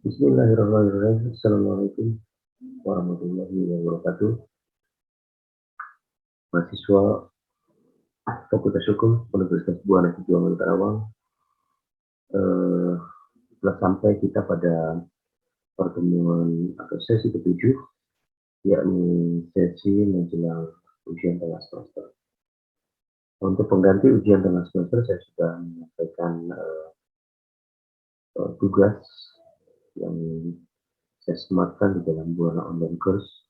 Bismillahirrahmanirrahim. Assalamualaikum warahmatullahi wabarakatuh. Mahasiswa Fakultas Hukum Universitas Buana Perjuangan Karawang. Telah sampai kita pada pertemuan atau sesi ketujuh, yakni sesi menjelang ujian tengah semester. Untuk pengganti ujian tengah semester, saya sudah menyampaikan tugas yang saya sematkan di dalam Buana Online Course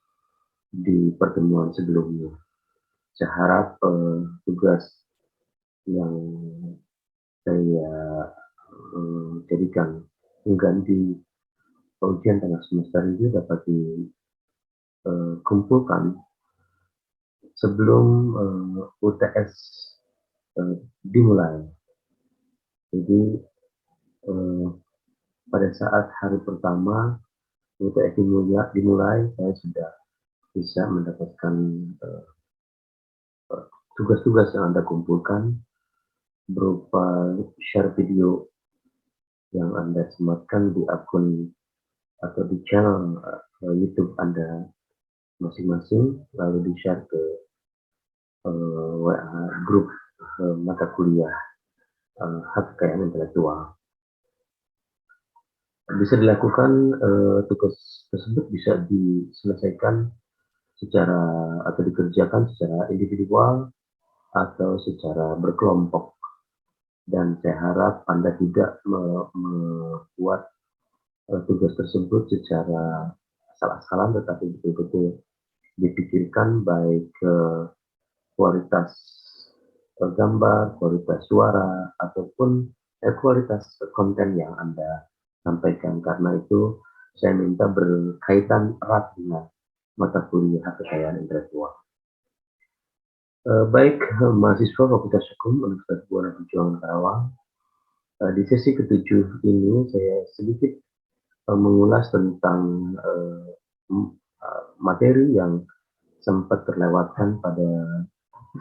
di pertemuan sebelumnya. Saya harap tugas yang saya jadikan pengganti ujian tengah semester ini dapat dikumpulkan sebelum UTS dimulai. Jadi pada saat hari pertama UTS dimulai, saya sudah bisa mendapatkan tugas-tugas yang Anda kumpulkan berupa share video yang Anda sematkan di akun atau di channel YouTube Anda masing-masing, lalu di-share ke WA grup mata kuliah hak kekayaan intelektual. Bisa dilakukan, tugas tersebut bisa diselesaikan secara atau dikerjakan secara individual atau secara berkelompok. Dan saya harap Anda tidak membuat tugas tersebut secara asal-asalan, tetapi betul-betul dipikirkan baik kualitas gambar, kualitas suara, ataupun kualitas konten yang Anda sampaikan, karena itu saya minta berkaitan erat dengan mata kuliah hak kekayaan intelektual. Baik mahasiswa Fakultas Hukum Universitas Buana Perjuangan Karawang, di sesi ketujuh ini saya sedikit mengulas tentang materi yang sempat terlewatkan pada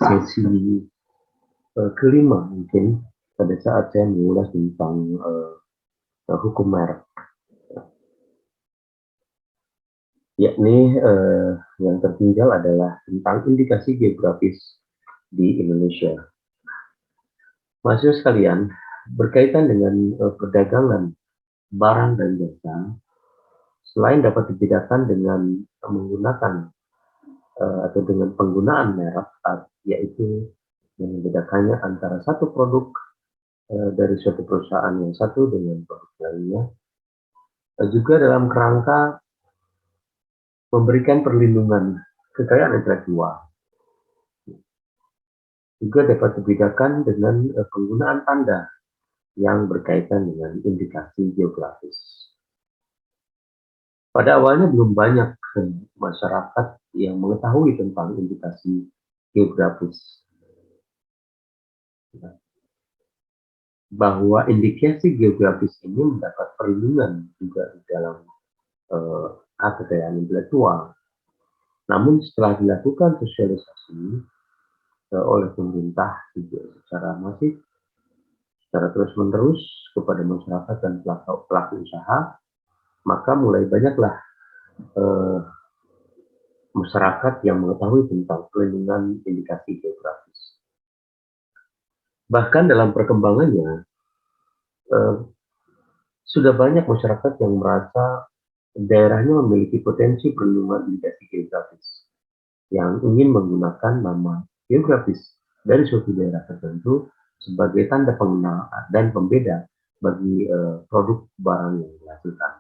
sesi kelima, mungkin pada saat saya mengulas tentang hukum merek, yakni yang tertinggal adalah tentang indikasi geografis di Indonesia. Mahasiswa sekalian, berkaitan dengan perdagangan barang dan jasa, selain dapat dibedakan dengan menggunakan atau dengan penggunaan merek, yaitu yang membedakannya antara satu produk dari suatu perusahaan yang satu dengan produk lainnya, juga dalam kerangka memberikan perlindungan kekayaan intelektual. Juga dapat dibedakan dengan penggunaan tanda yang berkaitan dengan indikasi geografis. Pada awalnya belum banyak masyarakat yang mengetahui tentang indikasi geografis. Bahwa indikasi geografis ini mendapat perlindungan juga di dalam hak kekayaan intelektual. Namun setelah dilakukan sosialisasi oleh pemerintah juga secara masif, secara terus-menerus kepada masyarakat dan pelaku usaha, maka mulai banyaklah masyarakat yang mengetahui tentang perlindungan indikasi geografis. Bahkan dalam perkembangannya, sudah banyak masyarakat yang merasa daerahnya memiliki potensi perlindungan indikasi geografis, yang ingin menggunakan nama geografis dari suatu daerah tertentu sebagai tanda pengenal dan pembeda bagi produk barang yang dihasilkan.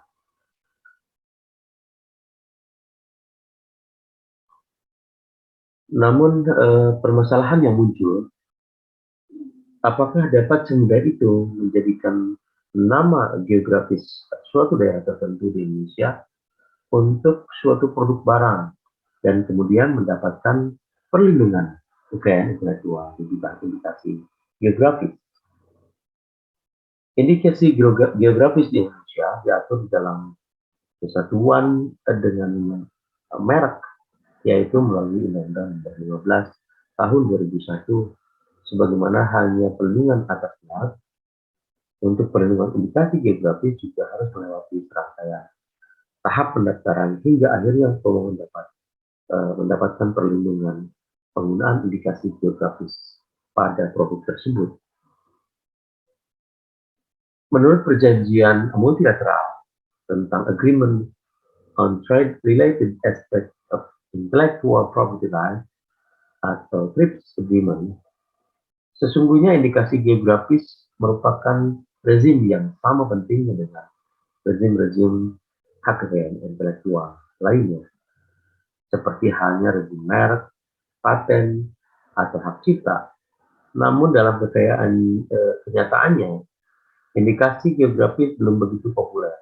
Namun permasalahan yang muncul, apakah dapat semudah itu menjadikan nama geografis suatu daerah tertentu di Indonesia untuk suatu produk barang dan kemudian mendapatkan perlindungan kekayaan intelektual di bidang indikasi geografis. Indikasi geografis di Indonesia diatur dalam kesatuan dengan merek, yaitu melalui Undang-Undang Nomor 15 Tahun 2001, sebagaimana halnya perlindungan atas merek, Untuk perlindungan indikasi geografis juga harus melewati serangkaian tahap pendaftaran hingga akhirnya pemohon dapat mendapatkan perlindungan penggunaan indikasi geografis pada produk tersebut. Menurut perjanjian multilateral tentang Agreement on Trade-Related Aspects of Intellectual Property Rights atau TRIPS Agreement, sesungguhnya indikasi geografis merupakan rezim yang sama pentingnya dengan rezim-rezim hak kekayaan intelektual lainnya, seperti halnya rezim merek, paten, atau hak cipta. Namun dalam kenyataannya, indikasi geografis belum begitu populer,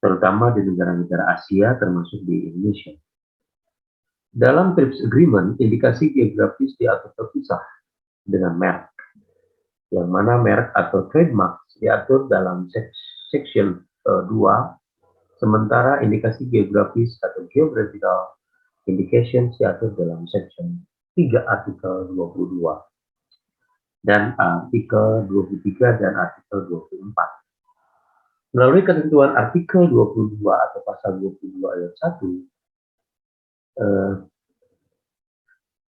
terutama di negara-negara Asia termasuk di Indonesia. Dalam TRIPS Agreement, indikasi geografis diatur terpisah dengan merek, yang mana merek atau trademark diatur dalam section 2, sementara indikasi geografis atau geographical indications diatur dalam section 3 artikel 22 dan artikel 23 dan artikel 24. Melalui ketentuan artikel 22 atau pasal 22 ayat 1,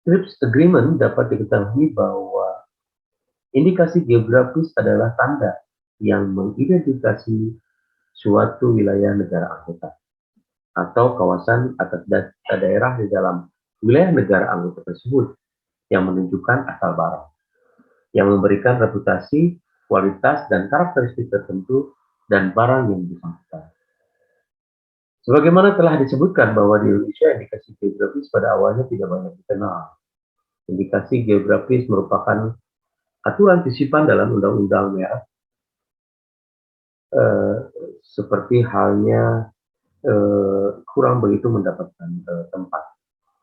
TRIPS Agreement dapat diketahui bahwa indikasi geografis adalah tanda yang mengidentifikasi suatu wilayah negara anggota atau kawasan atas daerah di dalam wilayah negara anggota tersebut yang menunjukkan asal barang, yang memberikan reputasi, kualitas, dan karakteristik tertentu dan barang yang bersangkutan. Sebagaimana telah disebutkan bahwa di Indonesia indikasi geografis pada awalnya tidak banyak dikenal. Indikasi geografis merupakan aturan titipan dalam undang-undang merek, seperti halnya kurang begitu mendapatkan tempat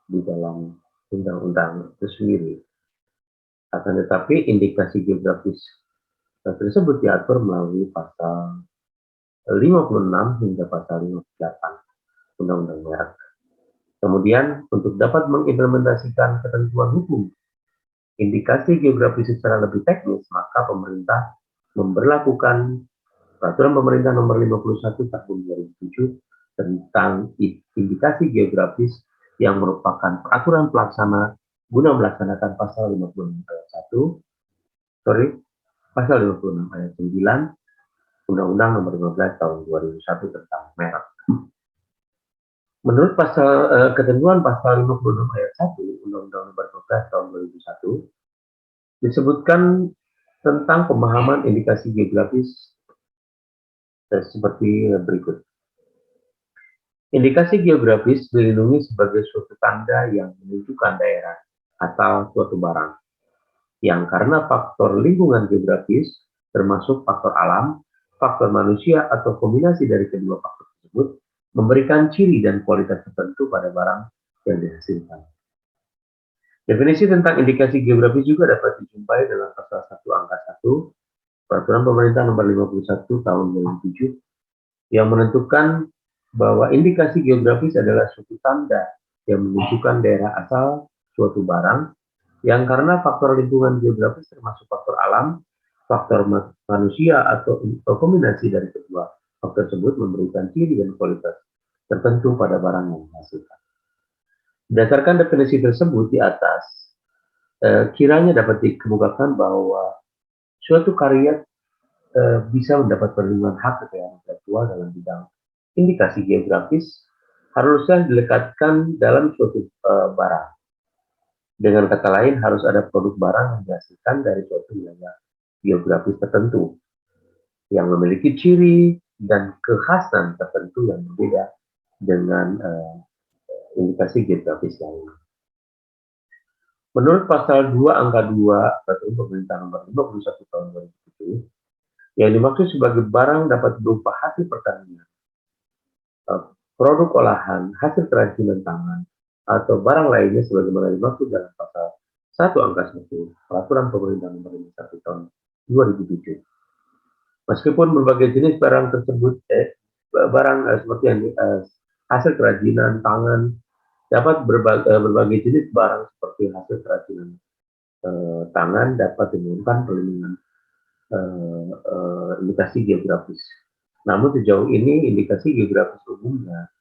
di dalam undang-undang itu sendiri. Akan tetapi indikasi geografis tersebut diatur melalui pasal 56 hingga pasal 58 Undang-Undang Merek. Kemudian untuk dapat mengimplementasikan ketentuan hukum indikasi geografis secara lebih teknis, maka pemerintah memberlakukan Peraturan Pemerintah Nomor 51 Tahun 2007 tentang indikasi geografis yang merupakan peraturan pelaksana guna melaksanakan pasal 56 ayat 1, pasal 56 ayat 9 Undang-Undang Nomor 15 Tahun 2001 tentang merek. Menurut ketentuan pasal 56 ayat 1 Undang-Undang Nomor 12 Tahun 2001 disebutkan tentang pemahaman indikasi geografis seperti berikut. Indikasi geografis dilindungi sebagai suatu tanda yang menunjukkan daerah atau suatu barang yang karena faktor lingkungan geografis, termasuk faktor alam, faktor manusia, atau kombinasi dari kedua faktor tersebut, memberikan ciri dan kualitas tertentu pada barang yang dihasilkan. Definisi tentang indikasi geografis juga dapat dijumpai dalam pasal 1 angka 1 Peraturan Pemerintah Nomor 51 Tahun 2007 yang menentukan bahwa indikasi geografis adalah suatu tanda yang menunjukkan daerah asal suatu barang yang karena faktor lingkungan geografis termasuk faktor alam, faktor manusia, atau kombinasi dari kedua faktor tersebut memberikan ciri dan kualitas tertentu pada barang yang dihasilkan. Berdasarkan definisi tersebut di atas, kiranya dapat dikemukakan bahwa suatu karya bisa mendapat perlindungan hak kekayaan intelektual dalam bidang indikasi geografis harusnya dilekatkan dalam suatu barang. Dengan kata lain, harus ada produk barang yang dihasilkan dari suatu wilayah geografis tertentu yang memiliki ciri dan kekhasan tertentu yang berbeda dengan indikasi geografis lainnya. Menurut pasal 2 angka 2 Peraturan Pemerintah Nomor 51 Tahun 2007, yang dimaksud sebagai barang dapat berupa hasil pertanian, produk olahan, hasil kerajinan tangan, atau barang lainnya sebagaimana dimaksud dalam pasal 1 angka 1 Peraturan Pemerintah Nomor 51 Tahun 2007. Meskipun berbagai jenis barang tersebut, seperti yang hasil kerajinan tangan, dapat berbagai jenis barang seperti hasil kerajinan tangan dapat diberikan perlindungan indikasi geografis. Namun sejauh ini indikasi geografis umumnya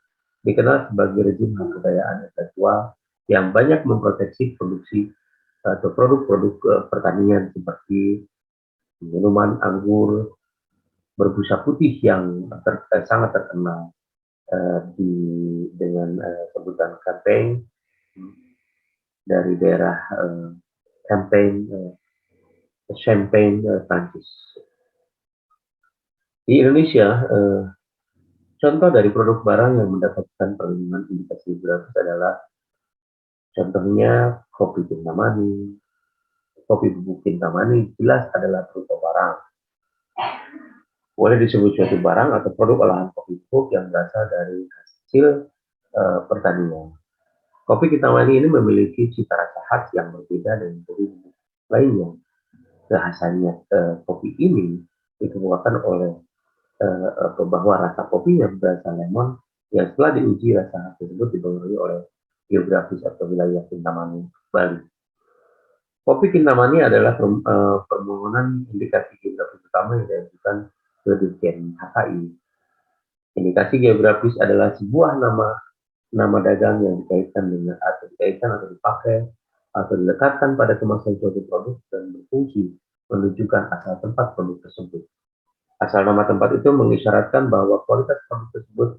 dikenal sebagai rezim hak kekayaan intelektual yang banyak memproteksi produksi atau produk-produk pertanian seperti minuman anggur berbusa putih yang sangat terkenal dengan sebutan campaign dari daerah Champagne, Prancis. Di Indonesia, contoh dari produk barang yang mendapatkan perlindungan indikasi geografis adalah contohnya kopi Kintamani. Kopi bubuk Kintamani jelas adalah produk barang. Boleh disebut suatu barang atau produk olahan kopi bubuk yang berasal dari hasil pertanian. Kopi Kintamani ini memiliki cita rasa khas yang berbeda dengan kopi bubuk lainnya. Kekhasannya kopi ini dikemukakan oleh bahwa rasa kopinya berasa lemon yang setelah diuji rasa khas tersebut dipengaruhi oleh geografis atau wilayah Kintamani, Bali. Kopi Kintamani adalah permohonan indikasi geografis utama yang diajukan ke Dirjen HKI. Indikasi geografis adalah sebuah nama dagang yang dikaitkan dengan atau dipakai atau dilekatkan pada kemasan suatu produk dan berfungsi menunjukkan asal tempat produk tersebut. Asal nama tempat itu mengisyaratkan bahwa kualitas produk tersebut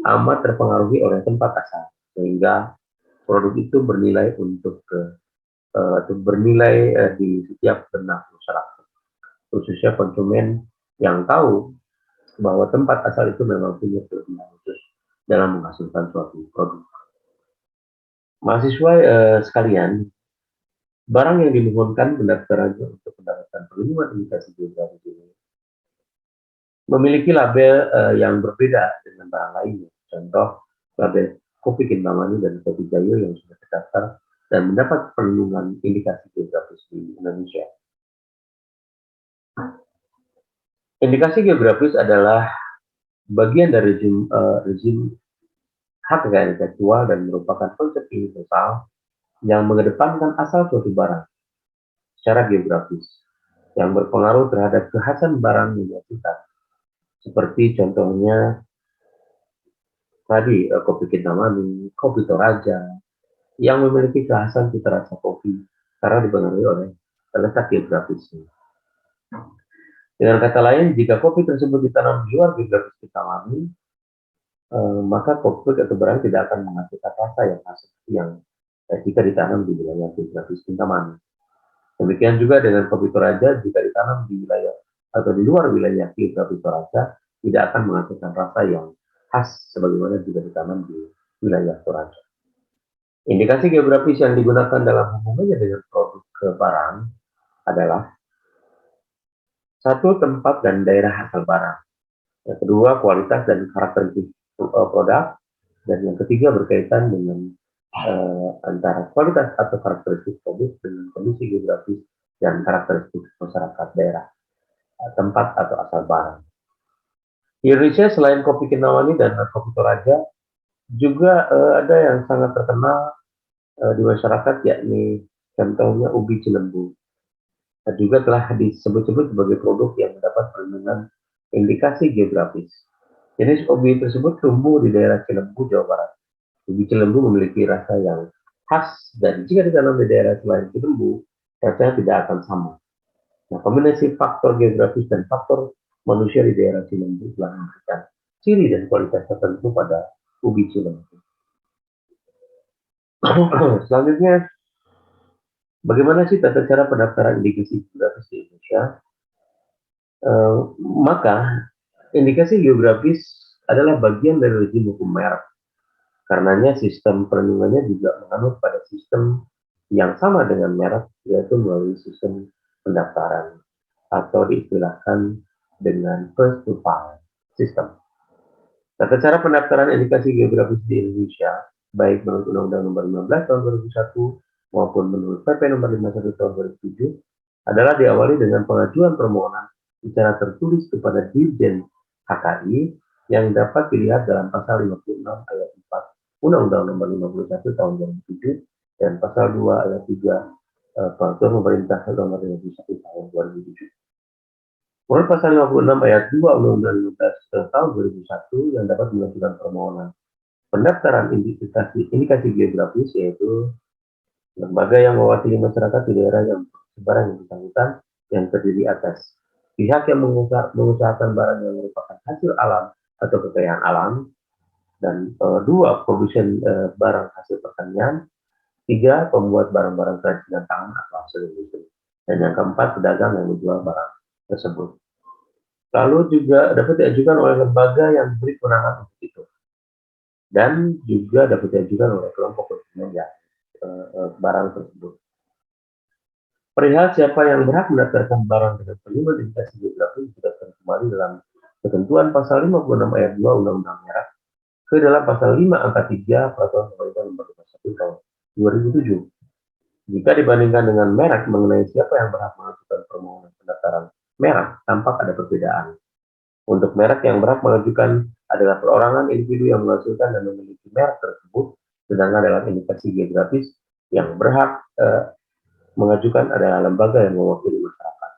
amat terpengaruhi oleh tempat asal, sehingga produk itu bernilai di setiap benak masyarakat, khususnya konsumen yang tahu bahwa tempat asal itu memang punya kelebihan khusus dalam menghasilkan suatu produk. Mahasiswa sekalian, barang yang dimohonkan pendaftarannya untuk mendapatkan perlindungan indikasi geografis ini memiliki label yang berbeda dengan barang lainnya. Contoh, label kopi Kintamani dan kopi Gayo yang sudah terdaftar dan mendapat perlindungan indikasi geografis di Indonesia. Indikasi geografis adalah bagian dari rezim hak kekayaan intelektual dan merupakan konsep universal yang mengedepankan asal suatu barang secara geografis yang berpengaruh terhadap kekhasan barang yang dihasilkan. Seperti contohnya tadi kopi Kintamani, kopi Toraja, yang memiliki kekhasan cita rasa kopi karena dipengaruhi oleh letak geografisnya. Dengan kata lain, jika kopi tersebut ditanam di luar geografis Kintamani, maka kopi atau barang tidak akan menghasilkan rasa yang khas yang jika ditanam di wilayah geografis Kintamani. Demikian juga dengan kopi Toraja, jika ditanam di wilayah atau di luar wilayah geografis Toraja, tidak akan menghasilkan rasa yang khas sebagaimana jika ditanam di wilayah Toraja. Indikasi geografis yang digunakan dalam hubungannya dengan produk barang adalah satu, tempat dan daerah asal barang. Yang kedua, kualitas dan karakteristik produk. Dan yang ketiga, berkaitan dengan antara kualitas atau karakteristik produk dengan kondisi geografis dan karakteristik masyarakat daerah, tempat atau asal barang. Di Indonesia, selain kopi Kintamani dan kopi Toraja, juga ada yang sangat terkenal di masyarakat, yakni contohnya ubi Cilembu. Juga telah disebut-sebut sebagai produk yang mendapat perlindungan indikasi geografis. Jenis ubi tersebut tumbuh di daerah Cilembu, Jawa Barat. Ubi Cilembu memiliki rasa yang khas dan jika ditanam di daerah selain Cilembu, rasanya tidak akan sama. Nah, kombinasi faktor geografis dan faktor manusia di daerah Cilembu telah memberikan ciri dan kualitas tertentu pada ubi Cilembu. Selanjutnya, bagaimana sih tata cara pendaftaran indikasi geografis di Indonesia? Maka indikasi geografis adalah bagian dari rezim hukum merek. Karenanya sistem perlindungannya juga menganut pada sistem yang sama dengan merek, yaitu melalui sistem pendaftaran atau diistilahkan dengan first to file system. Tata cara pendaftaran indikasi geografis di Indonesia, baik menurut Undang-Undang Nomor 15 Tahun 2001 maupun menurut PP Nomor 51 Tahun 2007, adalah diawali dengan pengajuan permohonan secara tertulis kepada Dirjen HKI yang dapat dilihat dalam pasal 56 ayat 4 Undang-Undang Nomor 51 Tahun 2007 dan pasal 2 ayat 3 Peraturan Pemerintah Nomor 51 Tahun 2007. Menurut pasal 56 ayat 2 Undang-Undang 15 tahun 2001 yang dapat mengajukan permohonan pendaftaran indikasi geografis, yaitu lembaga yang mewakili masyarakat di daerah yang sebarang yang bersangkutan yang terdiri atas pihak yang mengusahakan barang yang merupakan hasil alam atau kekayaan alam, dan dua, produsen barang hasil pertanian, tiga, pembuat barang-barang kerajinan tangan atau hasil industri, dan yang keempat, pedagang yang menjual barang tersebut. Lalu juga dapat diajukan oleh lembaga yang diberi kewenangan untuk itu, dan juga dapat diajukan oleh kelompok konsumen yang barang tersebut. Perihal siapa yang berhak mendaftarkan barang dengan penyebut indikasi geografis didaftarkan kembali dalam ketentuan pasal 56 ayat 2 Undang-Undang Merek ke dalam pasal 5 angka 3 Peraturan Pemerintah Nomor 51 tahun 2007. Jika dibandingkan dengan merek mengenai siapa yang berhak mengajukan permohonan pendaftaran merek, tampak ada perbedaan. Untuk merek yang berhak mengajukan adalah perorangan individu yang menghasilkan dan memiliki merek tersebut, sedangkan dalam indikasi geografis yang berhak mengajukan adalah lembaga yang mewakili masyarakat.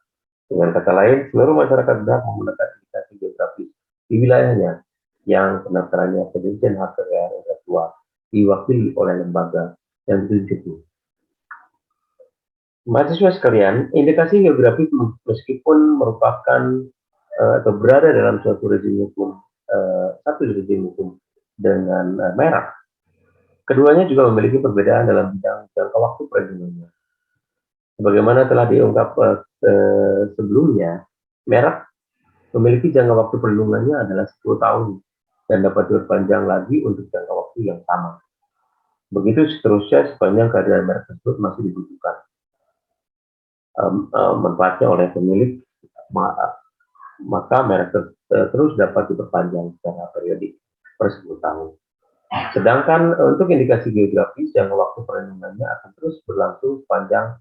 Dengan kata lain, seluruh masyarakat berhak menggunakan indikasi geografis di wilayahnya yang pendaftarannya ke Dirjen Hak Kekayaan Intelektual diwakili oleh lembaga yang ditunjuk. Mahasiswa sekalian, indikasi geografis meskipun merupakan atau berada dalam suatu rezim hukum, satu rezim hukum dengan merek, keduanya juga memiliki perbedaan dalam bidang jangka waktu perlindungannya. Sebagaimana telah diungkap sebelumnya, merek memiliki jangka waktu perlindungannya adalah 10 tahun dan dapat diperpanjang lagi untuk jangka waktu yang sama. Begitu seterusnya sepanjang keadaan merek tersebut masih dibutuhkan manfaatnya oleh pemilik, maka merek terus dapat diperpanjang secara periodik per 10 tahun. Sedangkan untuk indikasi geografis, jangka waktu perlindungannya akan terus berlangsung sepanjang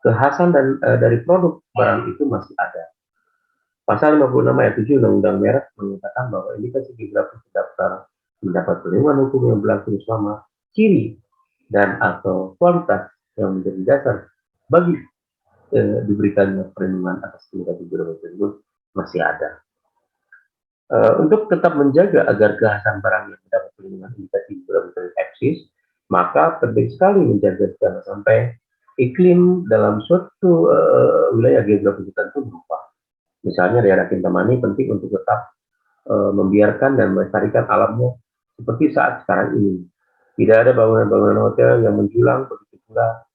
kekhasan dan dari produk barang itu masih ada. Pasal 56 ayat 7 Undang-Undang Merek menyatakan bahwa indikasi geografis terdaftar mendapat perlindungan hukum yang berlaku selama ciri dan atau kualitas yang menjadi dasar bagi diberikannya perlindungan atas indikasi geografis tersebut masih ada. Untuk tetap menjaga agar kekhasan barang yang mendapat perlindungan indikasi geografis eksis, maka penting sekali menjaga jangan sampai iklim dalam suatu wilayah geografis tertentu berubah. Misalnya daerah Kintamani penting untuk tetap membiarkan dan melestarikan alamnya seperti saat sekarang ini. Tidak ada bangunan-bangunan hotel yang menjulang, begitu pula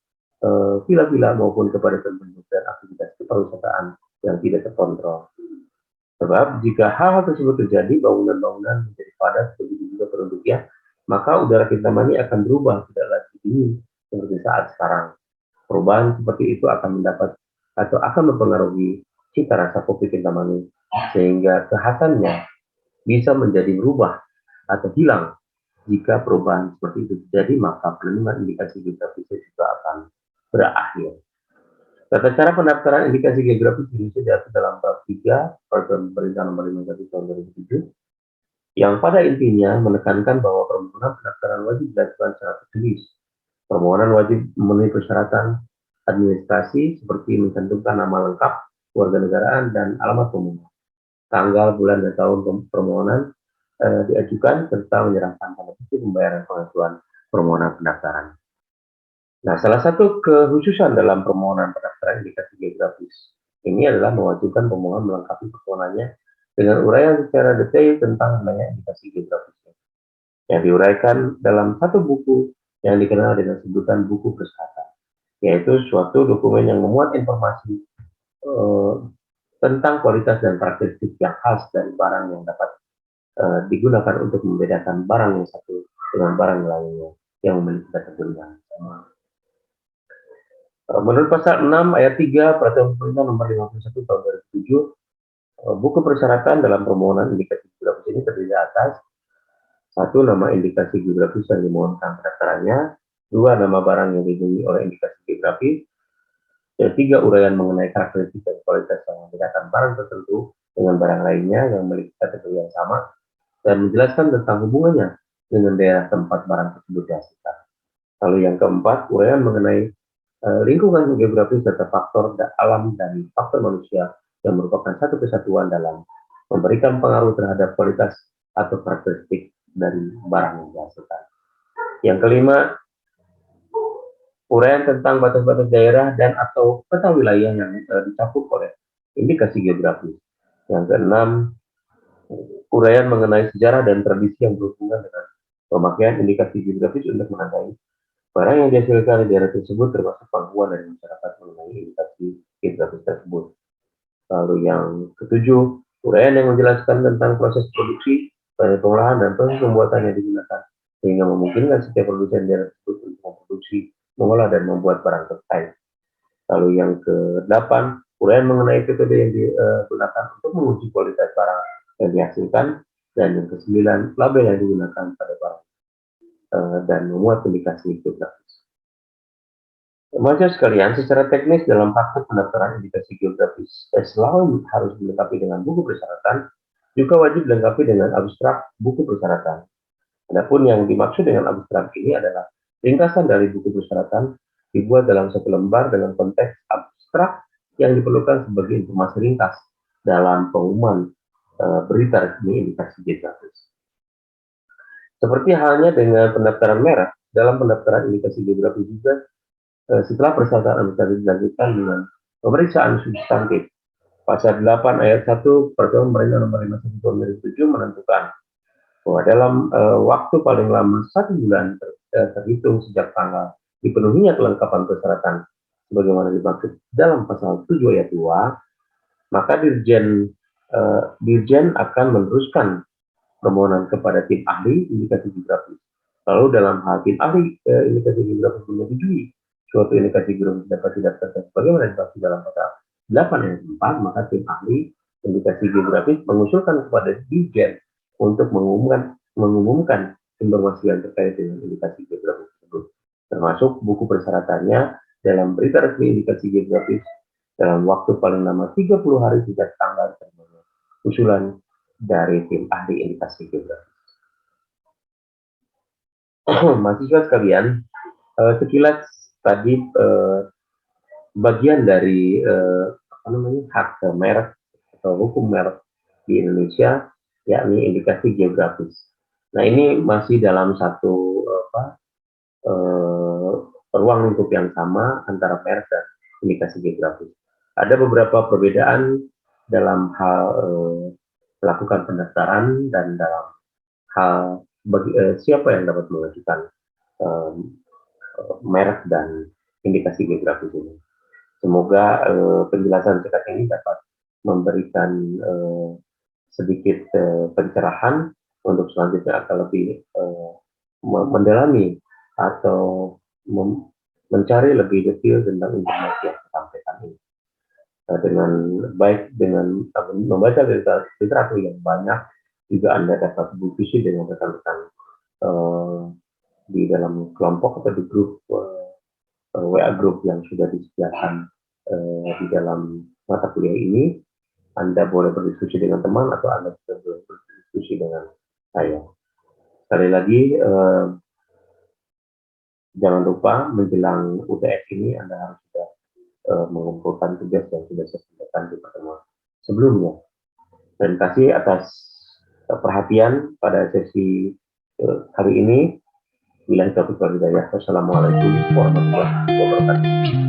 villa-villa maupun kepadatan penduduk dan aktivitas kepariwisataan yang tidak terkontrol. Sebab jika hal-hal tersebut terjadi, bangunan-bangunan menjadi padat, begitu juga penduduknya, maka udara Kintamani akan berubah, tidak lagi dingin seperti saat sekarang. Perubahan seperti itu akan mendapat atau akan mempengaruhi cita rasa kopi Kintamani, sehingga kekhasannya bisa menjadi berubah atau hilang. Jika perubahan seperti itu terjadi, maka perlindungan indikasi geografisnya juga akan berakhir. Tata cara pendaftaran indikasi geografis Indonesia diatur dalam bab 3 Peraturan Pemerintah Nomor 51 Tahun 2007, yang pada intinya menekankan bahwa permohonan pendaftaran wajib dilakukan secara tertulis. Permohonan wajib memenuhi persyaratan administrasi seperti mencantumkan nama lengkap, kewarganegaraan, dan alamat pemohon, tanggal, bulan, dan tahun permohonan diajukan, serta menyerahkan tanda bukti pembayaran pengajuan permohonan pendaftaran. Nah, salah satu kekhususan dalam permohonan pendaftaran indikasi geografis ini adalah mewajibkan pemohon melengkapi permohonannya dengan uraian secara detail tentang wilayah indikasi geografisnya, yang diuraikan dalam satu buku yang dikenal dengan sebutan buku persyaratan, yaitu suatu dokumen yang memuat informasi tentang kualitas dan karakteristik yang khas dari barang yang dapat digunakan untuk membedakan barang yang satu dengan barang lainnya yang memiliki kategori yang sama. Menurut pasal 6 ayat 3 Peraturan Pemerintah Nomor 51 Tahun 2007, buku persyaratan dalam permohonan indikasi geografis ini terdiri atas: 1. Nama indikasi geografis yang dimohonkan pendaftarannya, 2. Nama barang yang dilindungi oleh indikasi geografis, 3. Uraian mengenai karakteristik dan kualitas yang membedakan barang tertentu dengan barang lainnya yang memiliki kategori yang sama, dan menjelaskan tentang hubungannya dengan daerah tempat barang tersebut dihasilkan. Lalu yang keempat, uraian mengenai lingkungan geografis serta faktor alam dan faktor manusia yang merupakan satu kesatuan dalam memberikan pengaruh terhadap kualitas atau karakteristik dari barang yang dihasilkan. Yang kelima, uraian tentang batas-batas daerah dan atau peta wilayah yang dicakup oleh indikasi geografis. Yang keenam, uraian mengenai sejarah dan tradisi yang berhubungan dengan pemakaian indikasi geografis untuk menandai barang yang dihasilkan di daerah tersebut, termasuk pengetahuan dari masyarakat mengenai indikasi geografis tersebut. Lalu yang ketujuh, uraian yang menjelaskan tentang proses produksi, pengolahan, dan proses pembuatan yang digunakan, sehingga memungkinkan setiap produsen daerah tersebut untuk memproduksi, mengolah, dan membuat barang terkait. Lalu yang ke-8, uraian mengenai metode yang digunakan untuk menguji kualitas barang yang dihasilkan, dan yang ke-9, label yang digunakan pada barang dan memuat indikasi geografis. Mahasiswa sekalian, secara teknis dalam praktek pendaftaran indikasi geografis selalu harus dilengkapi dengan buku persyaratan, juga wajib dilengkapi dengan abstrak buku persyaratan. Adapun yang dimaksud dengan abstrak ini adalah ringkasan dari buku persyaratan dibuat dalam satu lembar dengan konteks abstrak yang diperlukan sebagai informasi ringkas dalam pengumuman berita resmi indikasi geografis. Seperti halnya dengan pendaftaran merek, dalam pendaftaran indikasi geografis juga setelah persyaratan administratif dilanjutkan dengan pemeriksaan substantif. Pasal 8 ayat 1 Peraturan Pemerintah Nomor 51 Tahun 2007 menentukan bahwa dalam waktu paling lama 1 bulan terhitung sejak tanggal dipenuhinya kelengkapan persyaratan sebagaimana dimaksud dalam pasal 7 ayat 2, maka Dirjen akan meneruskan permohonan kepada tim ahli indikasi geografis. Lalu dalam hal tim ahli indikasi geografis menyetujui suatu indikasi geografis dapat didaftarkan sebagaimana dimaksud dalam pasal 8 ayat 4, maka tim ahli indikasi geografis mengusulkan kepada Dirjen untuk mengumumkan informasi yang terkait dengan indikasi geografis tersebut, termasuk buku persyaratannya dalam berita resmi indikasi geografis dalam waktu paling lama 30 hari sejak tanggal terbitnya usulan dari tim ahli indikasi geografis. Mahasiswa sekalian, sekilas tadi bagian dari hak merek atau hukum merek di Indonesia, yakni indikasi geografis. Nah, ini masih dalam satu ruang lingkup yang sama antara merek dan indikasi geografis. Ada beberapa perbedaan dalam hal melakukan pendaftaran dan dalam hal siapa yang dapat mengajukan merek dan indikasi geografis ini. Semoga penjelasan singkat ini dapat memberikan sedikit pencerahan untuk selanjutnya akan lebih mendalami atau mencari lebih detail tentang informasi yang disampaikan ini. Dengan baik dengan membaca literatur yang banyak, juga Anda dapat berdiskusi dengan rekan-rekan di dalam kelompok atau di grup WA grup yang sudah disediakan di dalam mata kuliah ini. Anda boleh berdiskusi dengan teman atau Anda bisa berdiskusi dengan saya. Sekali lagi, jangan lupa menjelang UTS ini Anda harus sudah mengumpulkan tugas yang sudah saya sampaikan di pertemuan sebelumnya. Terima kasih atas perhatian pada sesi hari ini. Wassalamualaikum warahmatullahi wabarakatuh.